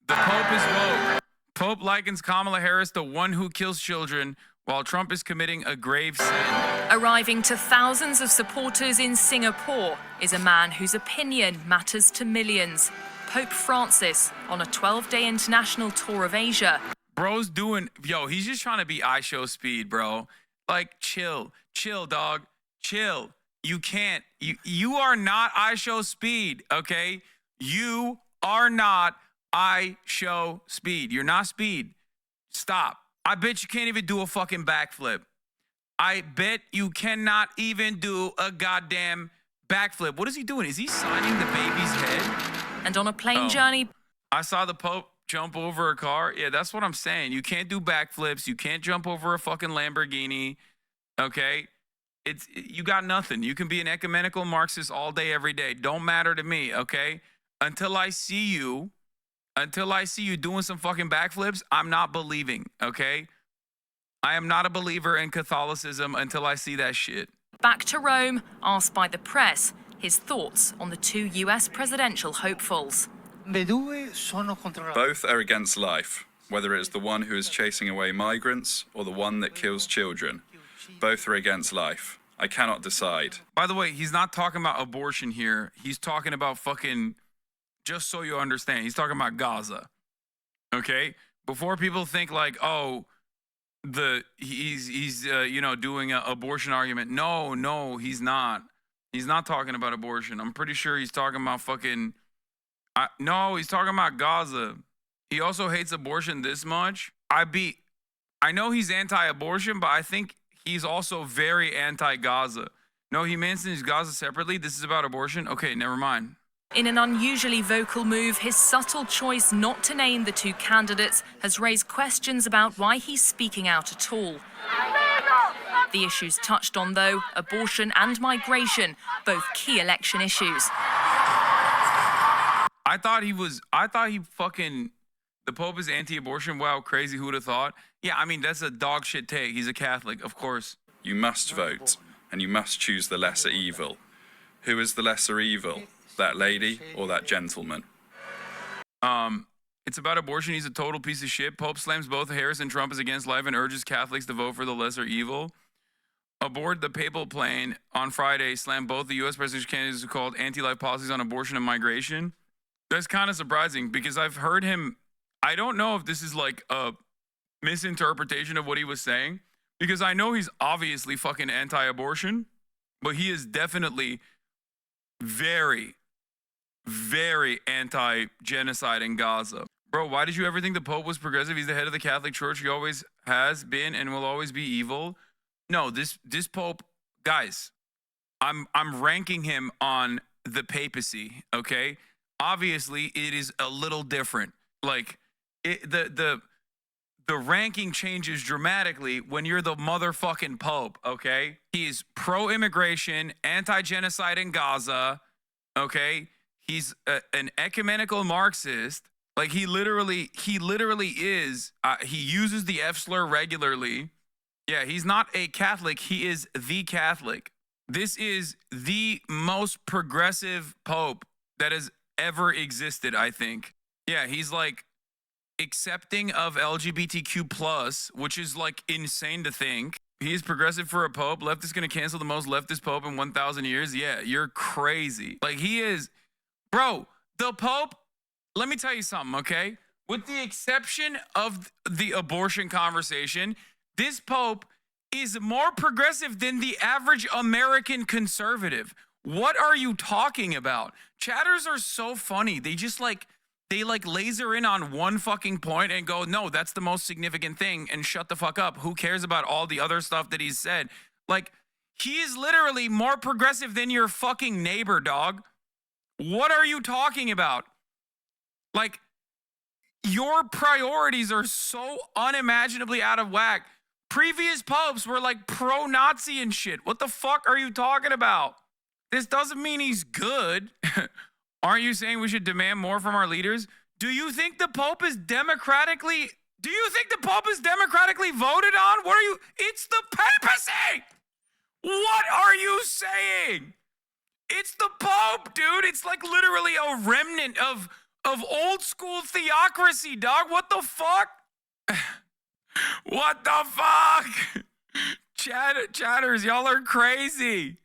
The Pope is woke. Pope likens Kamala Harris the one who kills children, while Trump is committing a grave sin. Arriving to thousands of supporters in Singapore is a man whose opinion matters to millions. Pope Francis on a 12-day international tour of Asia. Bro's doing, he's just trying to be iShow speed, bro. Like, chill, dog, chill. You can't, you are not iShow speed, okay? You are not iShow speed. You're not speed. Stop. I bet you can't even do a fucking backflip. I bet you cannot even do a goddamn backflip. What is he doing? Is he signing the baby's head? And on a plane journey. I saw the Pope jump over a car. Yeah, that's what I'm saying. You can't do backflips. You can't jump over a fucking Lamborghini. Okay? You got nothing. You can be an ecumenical Marxist all day, every day. Don't matter to me, okay? Until I see you doing some fucking backflips, I'm not believing, okay? I am not a believer in Catholicism until I see that shit. Back to Rome, asked by the press his thoughts on the two US presidential hopefuls. Both are against life, whether it's the one who is chasing away migrants or the one that kills children. Both are against life. I cannot decide. By the way, he's not talking about abortion here. He's talking about fucking, just so you understand, he's talking about Gaza. Okay? Before people think like, oh, he's doing an abortion argument. No, he's not. He's not talking about abortion. I'm pretty sure he's talking about fucking, no, he's talking about Gaza. He also hates abortion this much. I know he's anti-abortion, but I think he's also very anti-Gaza. No, he mentions Gaza separately. This is about abortion. Okay, never mind. In an unusually vocal move, his subtle choice not to name the two candidates has raised questions about why he's speaking out at all. The issues touched on, though, abortion and migration, both key election issues. The Pope is anti-abortion. Wow, crazy, who would have thought? Yeah, I mean, that's a dog shit take. He's a Catholic, of course. You must vote, and you must choose the lesser evil. Who is the lesser evil? That lady or that gentleman? It's about abortion. He's a total piece of shit. Pope slams both Harris and Trump is against life and urges Catholics to vote for the lesser evil. Aboard the papal plane on Friday, slammed both the U.S. presidential candidates who called anti-life policies on abortion and migration. That's kind of surprising because I've heard him. I don't know if this is like a misinterpretation of what he was saying, because I know he's obviously fucking anti-abortion, but he is definitely very, very anti-genocide in Gaza. Bro, why did you ever think the Pope was progressive? He's the head of the Catholic Church. He always has been and will always be evil. No, this Pope, guys, I'm ranking him on the papacy, okay? Obviously, it is a little different. Like, the ranking changes dramatically when you're the motherfucking Pope, okay? He's pro-immigration, anti-genocide in Gaza, okay? He's an ecumenical Marxist. Like, he literally is. He uses the F slur regularly. Yeah, he's not a Catholic. He is the Catholic. This is the most progressive Pope that has ever existed, I think. Yeah, he's like accepting of LGBTQ+, which is like insane to think. He is progressive for a Pope. Left is going to cancel the most leftist Pope in 1,000 years. Yeah, you're crazy. Like, he is, bro, the Pope, let me tell you something, okay? With the exception of the abortion conversation, this Pope is more progressive than the average American conservative. What are you talking about? Chatters are so funny. They just they laser in on one fucking point and go, no, that's the most significant thing, and shut the fuck up. Who cares about all the other stuff that he's said? Like, he is literally more progressive than your fucking neighbor, dog. What are you talking about? Like, your priorities are so unimaginably out of whack. Previous popes were like pro-Nazi and shit. What the fuck are you talking about? This doesn't mean he's good. Aren't you saying we should demand more from our leaders? Do you think the Pope is democratically voted on? What are you? It's the papacy. What are you saying? It's the Pope, dude. It's like literally a remnant of of old school theocracy, dog. What the fuck? What the fuck? Chatters, y'all are crazy.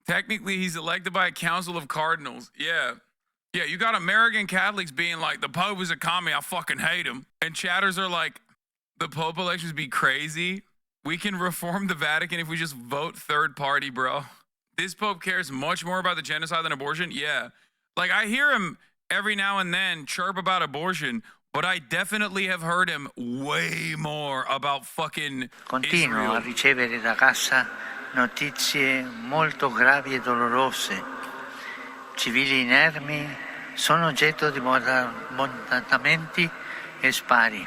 Technically, he's elected by a council of cardinals. Yeah. Yeah, you got American Catholics being like, the Pope is a commie, I fucking hate him. And chatters are like, the Pope elections be crazy. We can reform the Vatican if we just vote third party, bro. This Pope cares much more about the genocide than abortion? Yeah. Like, I hear him every now and then chirp about abortion, but I definitely have heard him way more about fucking Continuo Israel. a ricevere da casa notizie molto gravi e dolorose. Civili inermi sono oggetto di bombardamenti e spari.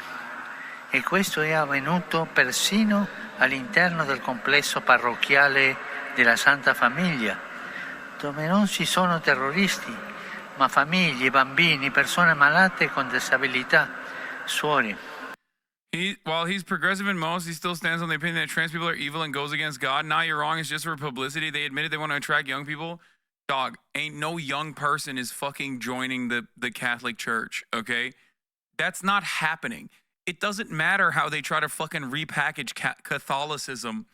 E questo è avvenuto persino all'interno del complesso parrocchiale della Santa Famiglia, dove non ci sono terroristi, ma famiglie, bambini, persone malate con disabilità, suori. While he's progressive in most, he still stands on the opinion that trans people are evil and goes against God. Nah, you're wrong. It's just for publicity. They admitted they want to attract young people. Dog, ain't no young person is fucking joining the Catholic Church, okay? That's not happening. It doesn't matter how they try to fucking repackage Catholicism,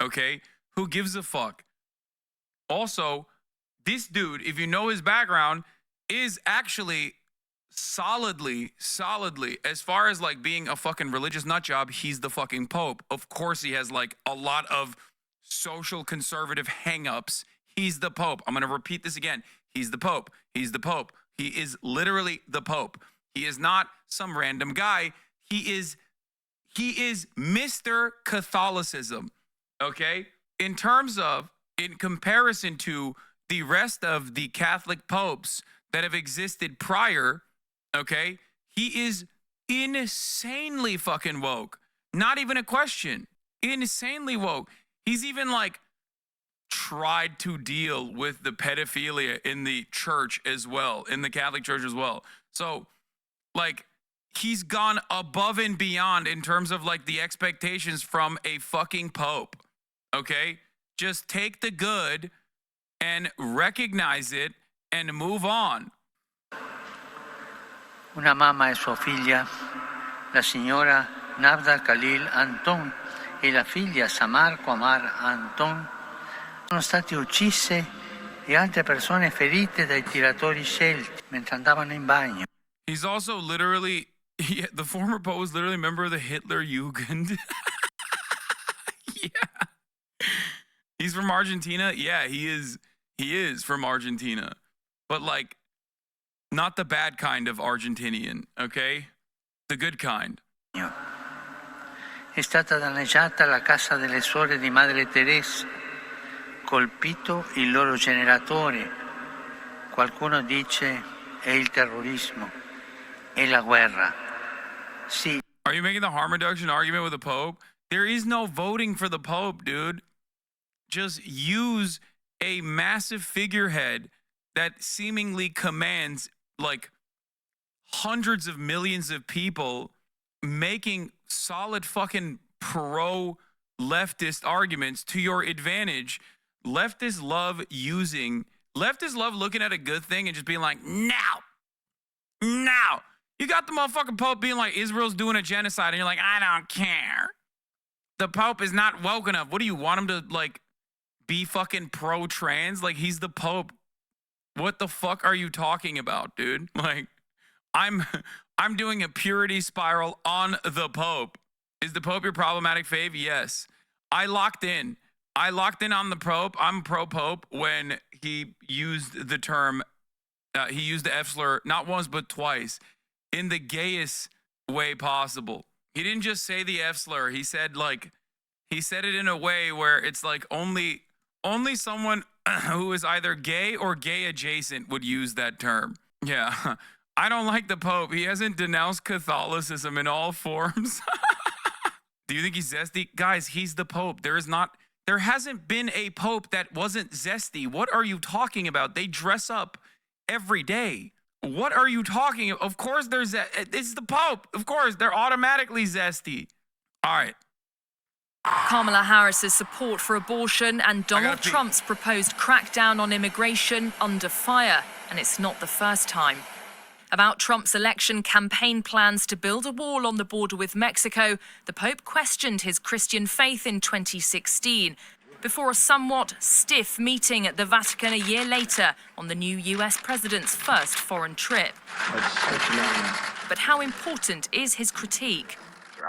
okay? Who gives a fuck? Also, this dude, if you know his background, is actually solidly, as far as like being a fucking religious nut job, he's the fucking Pope. Of course he has like a lot of social conservative hangups. He's the Pope. I'm going to repeat this again. He's the Pope. He's the Pope. He is literally the Pope. He is not some random guy. He is Mr. Catholicism. Okay? In comparison to the rest of the Catholic popes that have existed prior, okay? He is insanely fucking woke. Not even a question. Insanely woke. He's even like tried to deal with the pedophilia in the church as well, in the Catholic Church as well. So, like, he's gone above and beyond in terms of like the expectations from a fucking pope. Okay? Just take the good and recognize it and move on. Una mamma e sua figlia, la signora Navda Khalil Anton e la figlia Samar Qamar Anton, sono state uccise e altre persone ferite dai tiratori scelti mentre andavano in bagno. He's also literally, the former pope was literally a member of the Hitler Jugend. Yeah. He's from Argentina. Yeah, he is from Argentina. But like, not the bad kind of Argentinian, okay? The good kind. È stata danneggiata la casa delle suore di Madre Teresa, colpito il loro generatore. Qualcuno dice è il terrorismo, è la guerra. Sì. Are you making the harm reduction argument with the Pope? There is no voting for the Pope, dude. Just use a massive figurehead that seemingly commands like hundreds of millions of people making solid fucking pro-leftist arguments to your advantage. Leftists love looking at a good thing and just being like, now. You got the motherfucking Pope being like, Israel's doing a genocide, and you're like, I don't care. The Pope is not woke enough. What do you want him to like be fucking pro-trans? Like, he's the Pope. What the fuck are you talking about, dude? Like, I'm doing a purity spiral on the Pope. Is the Pope your problematic fave? Yes. I locked in on the Pope. I'm pro-Pope when he used the term, he used the F slur not once but twice in the gayest way possible. He didn't just say the F slur. He said it in a way where it's like only someone who is either gay or gay adjacent would use that term. Yeah. I don't like the Pope. He hasn't denounced Catholicism in all forms. Do you think he's zesty? Guys, he's the Pope. There hasn't been a Pope that wasn't zesty. What are you talking about? They dress up every day. What are you talking about? Of course it's the Pope. Of course, they're automatically zesty. All right. Kamala Harris's support for abortion and Donald Trump's proposed crackdown on immigration under fire, and it's not the first time. About Trump's election campaign plans to build a wall on the border with Mexico, the Pope questioned his Christian faith in 2016 before a somewhat stiff meeting at the Vatican a year later on the new US president's first foreign trip. But how important is his critique?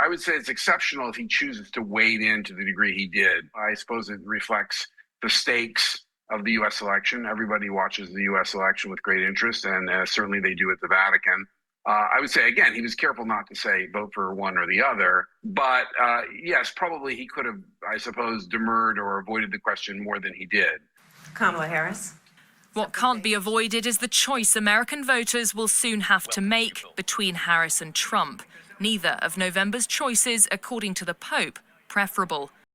I would say it's exceptional if he chooses to wade in to the degree he did. I suppose it reflects the stakes of the U.S. election. Everybody watches the U.S. election with great interest, and certainly they do at the Vatican. I would say, again, he was careful not to say vote for one or the other. But yes, probably he could have, I suppose, demurred or avoided the question more than he did. Kamala Harris. What can't be avoided is the choice American voters will soon have to make between Harris and Trump. Neither of November's choices, according to the Pope, preferable.